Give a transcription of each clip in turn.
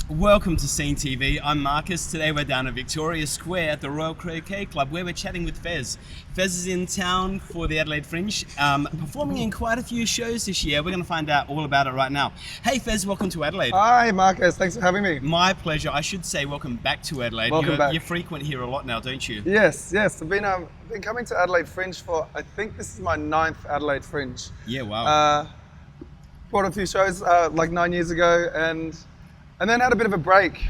Welcome to SceneTV. I'm Marcus. Today we're down at Victoria Square at the Royal Croquet Club where we're chatting with Fez. Fez is in town for the Adelaide Fringe, performing in quite a few shows this year. We're going to find out all about it right now. Hey Fez, welcome to Adelaide. Hi Marcus, thanks for having me. My pleasure. I should say welcome back to Adelaide. Welcome back. You're frequent here a lot now, don't you? Yes. I've been coming to Adelaide Fringe for, I think this is my 9th Adelaide Fringe. Yeah, wow. Brought a few shows like 9 years ago and then had a bit of a break.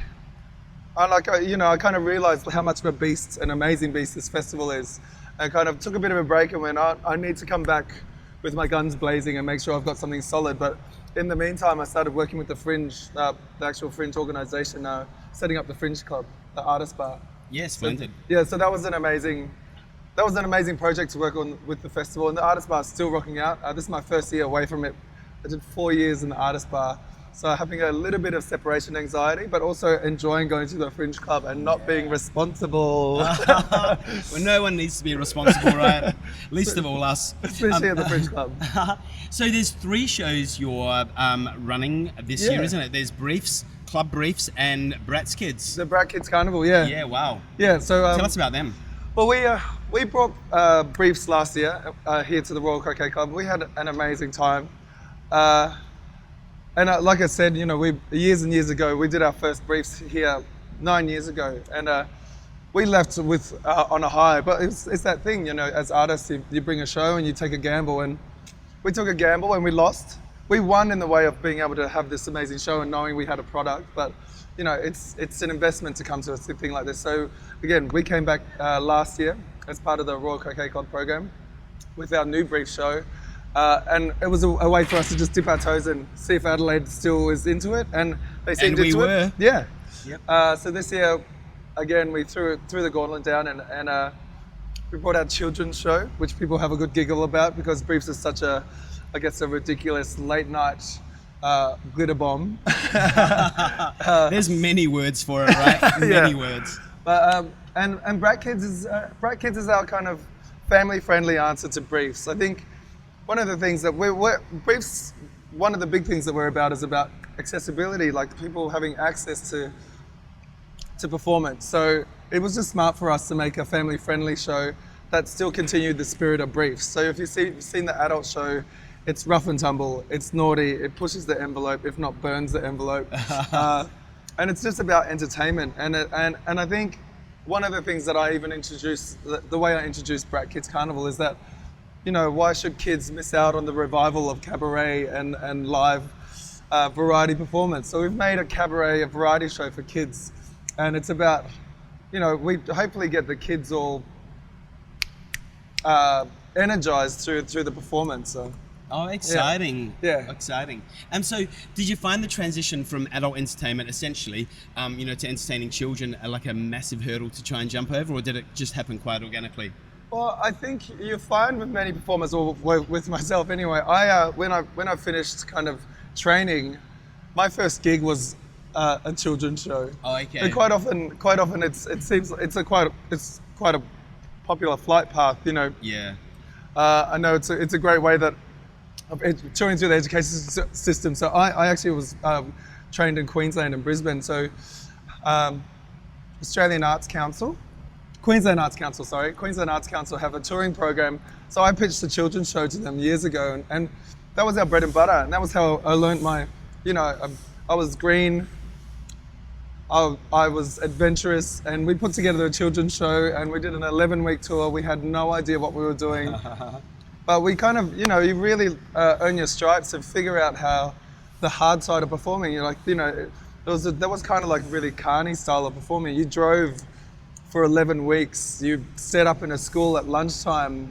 I kind of realized how much of a beast, an amazing beast this festival is. I kind of took a bit of a break and went, I need to come back with my guns blazing and make sure I've got something solid. But in the meantime, I started working with the Fringe, the actual Fringe organization, setting up the Fringe Club, the artist bar. Yes, splendid. So that was an amazing project to work on with the festival, and the artist bar is still rocking out. This is my first year away from it. I did 4 years in the artist bar. So having a little bit of separation anxiety, but also enjoying going to the Fringe Club and not being responsible. Well, no one needs to be responsible, right? Least of all us. Especially at the Fringe Club. So there's 3 shows you're running this year, isn't it? There's Briefs, Club Briefs and Brats Kids. The Brats Kids Carnavale, yeah. Yeah, wow. Yeah, so... Tell us about them. Well, we brought Briefs last year here to the Royal Croquet Club. We had an amazing time. And like I said, we years and years ago, we did our first Briefs here 9 years ago, and we left with on a high. But it's that thing, as artists, you bring a show and you take a gamble, and we took a gamble and we lost. We won in the way of being able to have this amazing show and knowing we had a product, but it's an investment to come to a thing like this. So again, we came back last year as part of the Royal Croquet Club program with our new Brief show. And it was a way for us to just dip our toes and see if Adelaide still is into it, and they seemed into it. Yeah. Yep. So this year, again, we threw the gauntlet down and we brought our children's show, which people have a good giggle about because Briefs is such a ridiculous late night glitter bomb. There's many words for it, right? Many words. But and Brats Kids is our kind of family friendly answer to Briefs. I think. One of the things that Briefs, one of the big things that we're about is about accessibility, like people having access to performance. So it was just smart for us to make a family-friendly show that still continued the spirit of Briefs. So if you've seen the adult show, it's rough and tumble, it's naughty, it pushes the envelope, if not burns the envelope, and it's just about entertainment. And I think one of the things that I even introduced, the way I introduced Brats Kids Carnavale is that. Why should kids miss out on the revival of cabaret and live variety performance? So we've made a variety show for kids, and it's about, we hopefully get the kids all energized through the performance. So. Oh, exciting. Yeah. Exciting. And so did you find the transition from adult entertainment essentially, to entertaining children like a massive hurdle to try and jump over, or did it just happen quite organically? Well, I think you find with many performers, or with myself anyway, when I finished kind of training, my first gig was a children's show. Oh, okay. And quite often it's quite a popular flight path, Yeah. I know it's a great way that of touring through the education system. So I actually was trained in Queensland and Brisbane. So Queensland Arts Council have a touring program. So I pitched a children's show to them years ago, and that was our bread and butter. And that was how I learned my, I was green, I was adventurous, and we put together a children's show, and we did an 11-week tour. We had no idea what we were doing. But we kind of, you really earn your stripes and figure out how the hard side of performing. You're like, that was kind of like really carny style of performing. You drove for 11 weeks, you set up in a school at lunchtime,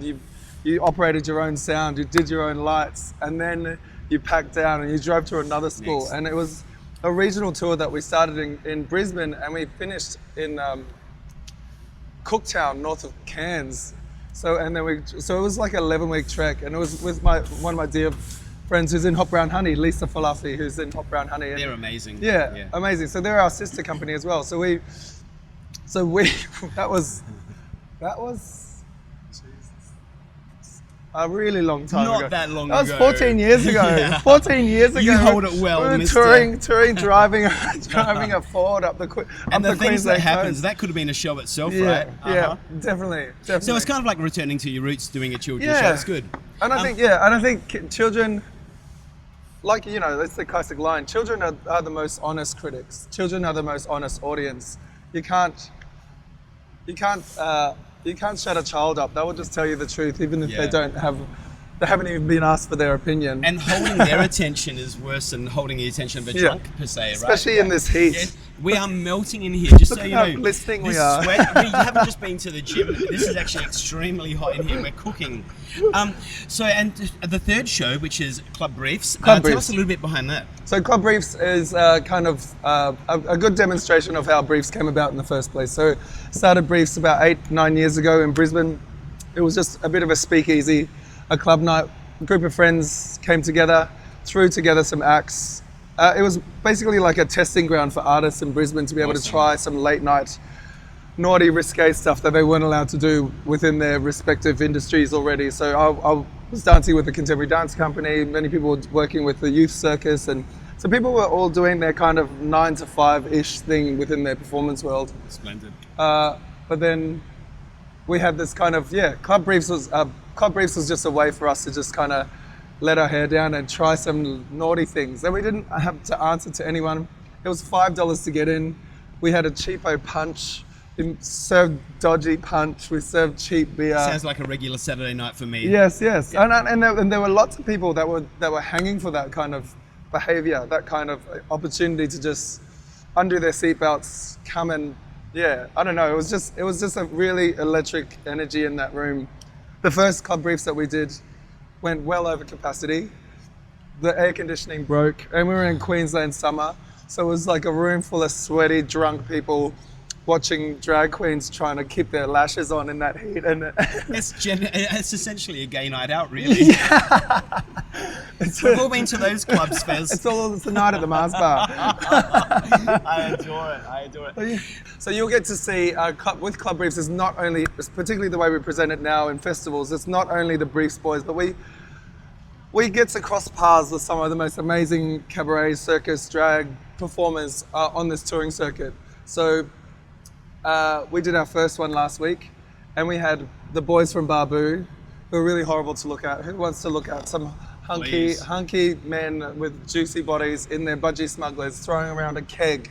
you operated your own sound, you did your own lights, and then you packed down and you drove to another school. Next. And it was a regional tour that we started in Brisbane, and we finished in Cooktown, north of Cairns. So it was like an 11-week trek, and it was with one of my dear friends who's in Hot Brown Honey, Lisa Falafi, who's in Hot Brown Honey. They're amazing. Yeah, amazing. So they're our sister company as well. So we that was A really long time ago. Not that long ago. ago. That was 14 years ago. Yeah. 14 years ago. You hold it well, we were mister. touring, driving a Ford up the And the things Queensland that happens, coast. that could have been a show itself, Yeah, right? yeah, definitely. So it's kind of like returning to your roots, doing a children's Yeah. show. It's good. And I think children, like, you know, that's the classic line. Children are the most honest critics. Children are the most honest audience. You can't shut a child up. They will just tell you the truth, even if Yeah. they haven't even been asked for their opinion. And holding their attention is worse than holding the attention of a drunk, per se, right? Especially in this heat. Yeah. We are melting in here, just so you how know. glistening we This are. Sweat, we haven't just been to the gym. This is actually extremely hot in here. We're cooking. And the third show, which is Club Briefs. Tell us a little bit behind that. So Club Briefs is kind of a good demonstration of how Briefs came about in the first place. So started Briefs about 8-9 years ago in Brisbane. It was just a bit of a speakeasy, a club night. A group of friends came together, threw together some acts. It was basically like a testing ground for artists in Brisbane to be able to try some late night, naughty, risque stuff that they weren't allowed to do within their respective industries already. So I was dancing with the Contemporary Dance Company. Many people were working with the Youth Circus, and so people were all doing their kind of 9 to 5-ish thing within their performance world. Splendid. But then we had this kind of Club Briefs was just a way for us to just kind of let our hair down and try some naughty things. And we didn't have to answer to anyone. It was $5 to get in. We had a cheapo punch. We served dodgy punch. We served cheap beer. Sounds like a regular Saturday night for me. Yes. Yeah. And there were lots of people that were hanging for that kind of behavior, that kind of opportunity to just undo their seatbelts, come and I don't know. It was just a really electric energy in that room. The first Club Briefs that we did went well over capacity. The air conditioning broke, and we were in Queensland summer, so it was like a room full of sweaty, drunk people watching drag queens trying to keep their lashes on in that heat. And it's essentially a gay night out, really. We've all been to those clubs, Fez. It's a night at the Mars Bar. I adore it. So you'll get to see with Club Briefs is not only, particularly the way we present it now in festivals, it's not only the Briefs boys, but we get to cross paths with some of the most amazing cabaret, circus, drag performers on this touring circuit. So we did our first one last week, and we had the boys from Babu, who are really horrible to look at. Who wants to look at some hunky men with juicy bodies in their budgie smugglers throwing around a keg?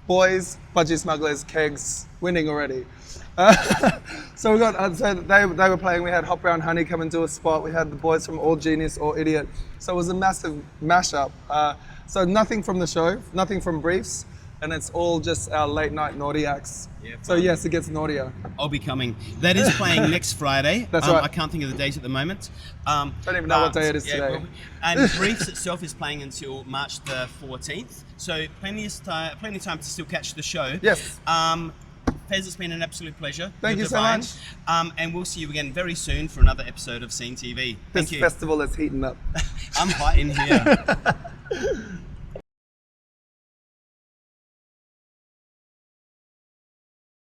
Boys, budgie smugglers, kegs, winning already. So we got they were playing. We had Hot Brown Honey come and do a spot. We had the boys from All Genius, All Idiot. So it was a massive mashup. So nothing from the show, nothing from Briefs, and it's all just our late night naughty acts. Yeah, so yes, it gets naughtier. I'll be coming. That is playing next Friday. That's right. I can't think of the date at the moment. Don't even know what day it is today. And Briefs itself is playing until March the 14th. So plenty of time to still catch the show. Yes. Fez, it's been an absolute pleasure. Thank You're you so divine. much. And we'll see you again very soon for another episode of SceneTV. Thank This you. festival is heating up. I'm hot in here.